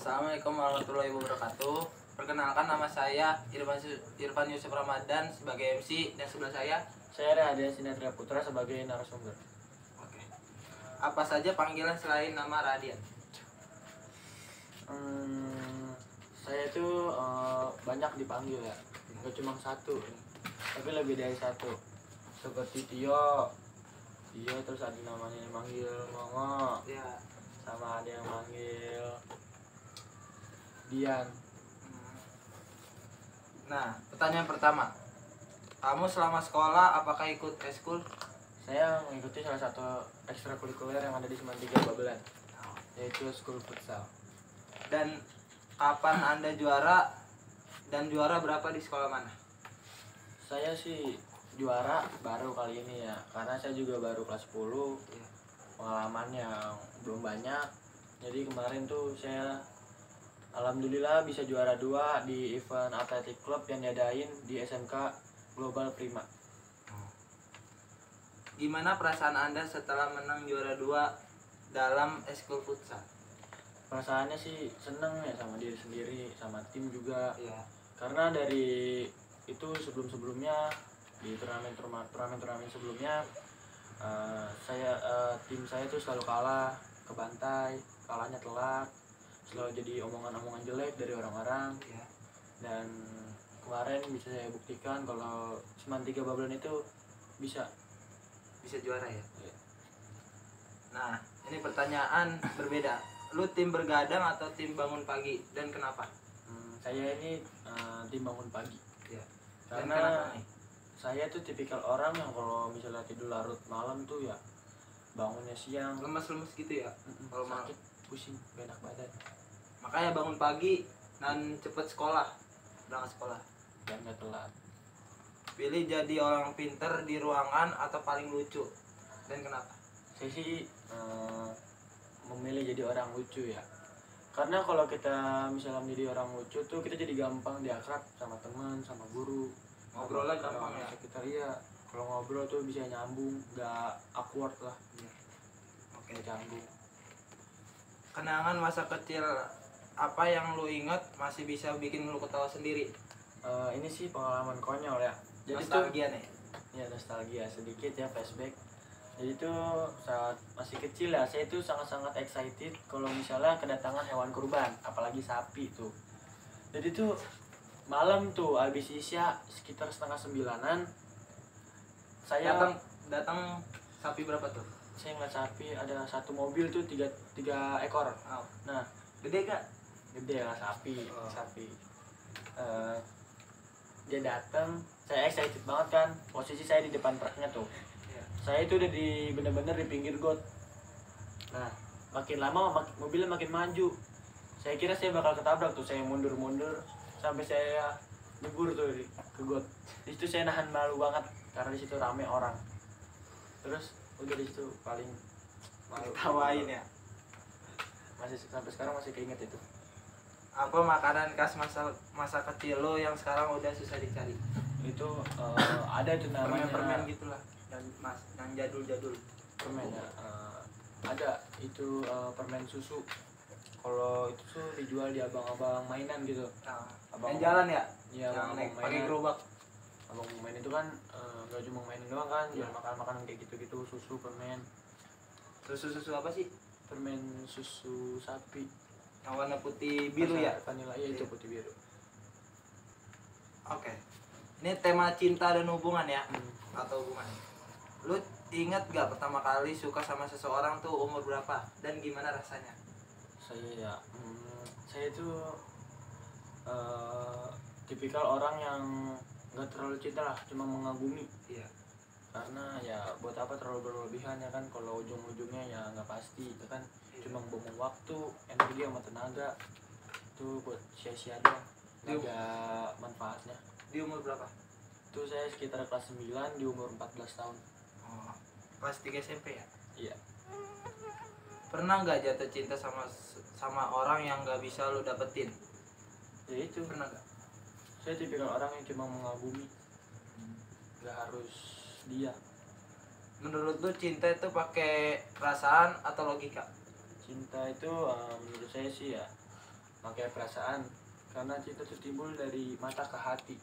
Assalamualaikum warahmatullahi wabarakatuh. Perkenalkan, nama saya Irfan Yusuf Ramadan sebagai MC, dan sebelah saya Radian Sinatria Putra sebagai narasumber. Oke. Apa saja panggilan selain nama Radian? Saya itu banyak dipanggil ya, nggak cuma satu, tapi lebih dari satu. Seperti Tio, terus ada namanya yang manggil Mongo, Ya. sama ada yang manggil Dian. Nah, pertanyaan pertama. Kamu selama sekolah apakah ikut eskul? Saya mengikuti salah satu ekstrakurikuler yang ada di Semantiga Babelan, yaitu school futsal. Dan kapan Anda juara, dan juara berapa di sekolah mana? Saya sih juara baru kali ini ya, karena saya juga baru kelas 10. Ya. Pengalamannya belum banyak. Jadi kemarin tuh saya alhamdulillah bisa juara 2 di event atletik club yang diadain di SMK Global Prima. Gimana perasaan Anda setelah menang juara 2 dalam eskul futsal? Perasaannya sih seneng ya, sama diri sendiri, sama tim juga. Ya. Karena dari itu sebelum-sebelumnya di turnamen sebelumnya tim saya tuh selalu kalah ke bantai, kalahnya telat, selalu jadi omongan-omongan jelek dari orang-orang. Ya. Dan kemarin bisa saya buktikan kalau Semantiga Babelan itu bisa juara ya. Ya. Nah, ini pertanyaan berbeda. Lu tim bergadang atau tim bangun pagi, dan kenapa? Saya ini tim bangun pagi Ya. Dan karena kenapa nih? saya tuh tipikal orang yang kalau misalnya tidur larut malam tuh ya bangunnya siang, Lemes-lemes gitu ya. Kalau malam. sakit, pusing, gak enak badan, Makanya bangun pagi dan cepet sekolah, berangkat sekolah. dan gak telat. Pilih jadi orang pinter di ruangan atau paling lucu, dan kenapa? Saya sih memilih jadi orang lucu ya, karena kalau kita misalnya menjadi orang lucu tuh kita jadi gampang diakrab sama teman, sama guru, Ngobrolnya sama gampang ya. sekitar. Iya, kalau ngobrol tuh bisa nyambung, gak awkward lah. Iya. Oke. Nyambung. Kenangan masa kecil apa yang lu ingat masih bisa bikin lu ketawa sendiri? Ini sih pengalaman konyol ya, jadi Nostalgia nih. ya nostalgia sedikit ya, flashback. Jadi tuh saat masih kecil ya, saya itu sangat-sangat excited kalau misalnya kedatangan hewan kurban, apalagi sapi tuh. Jadi tuh malam tuh habis isya sekitar setengah 9-an, saya Datang sapi berapa tuh? saya ngeliat sapi, ada satu mobil tuh tiga ekor. Oh. Nah, Gede gak? gede lah sapi. Oh. Dia datang, saya excited banget kan, posisi saya di depan truknya tuh. Iya. Saya itu udah bener-bener di pinggir got. Nah, makin lama mobilnya makin maju. Saya kira saya bakal ketabrak tuh, saya mundur sampai saya nyebur tuh ke got. Di situ saya nahan malu banget karena di situ rame orang. Terus udah di situ paling malu. Tawain ya. Masih sampai sekarang masih keinget itu. Apa makanan khas masa kecil lo yang sekarang udah susah dicari? Itu ada itu namanya Permen gitulah, yang jadul. Permen ya. Ada itu permen susu. Kalau itu tuh dijual di abang-abang mainan gitu. Nah, Abang yang jalan ya? Iya, Yang abang naik pakai mainan. gerobak. Abang main itu kan gak cuma mainin doang kan, Iya. jual makanan kayak gitu-gitu, susu, permen. Susu apa sih? Permen susu sapi. Yang warna putih biru ya? Vanilla, ya itu Iya. putih biru. Oke. Ini tema cinta dan hubungan ya? Hmm. Atau hubungan. Lu ingat gak pertama kali suka sama seseorang tuh umur berapa? Dan gimana rasanya? Saya itu tipikal orang yang gak terlalu cinta lah, cuma mengagumi. Iya. Karena ya buat apa terlalu berlebihan ya kan, kalau ujung-ujungnya ya nggak pasti itu kan. Iya. Cuma buang waktu, energi sama tenaga itu buat sia-sia doang, nggak ada manfaatnya. Di umur berapa? Itu saya sekitar kelas 9 di umur 14 tahun. Oh, kelas 3 SMP ya? Iya. Pernah nggak jatuh cinta sama orang yang nggak bisa lu dapetin? Ya itu, Pernah nggak? saya tipikal orang yang cuma mengagumi, nggak harus dia. Menurut lu cinta itu pakai perasaan atau logika? Cinta itu menurut saya sih ya pakai perasaan, karena cinta itu timbul dari mata ke hati.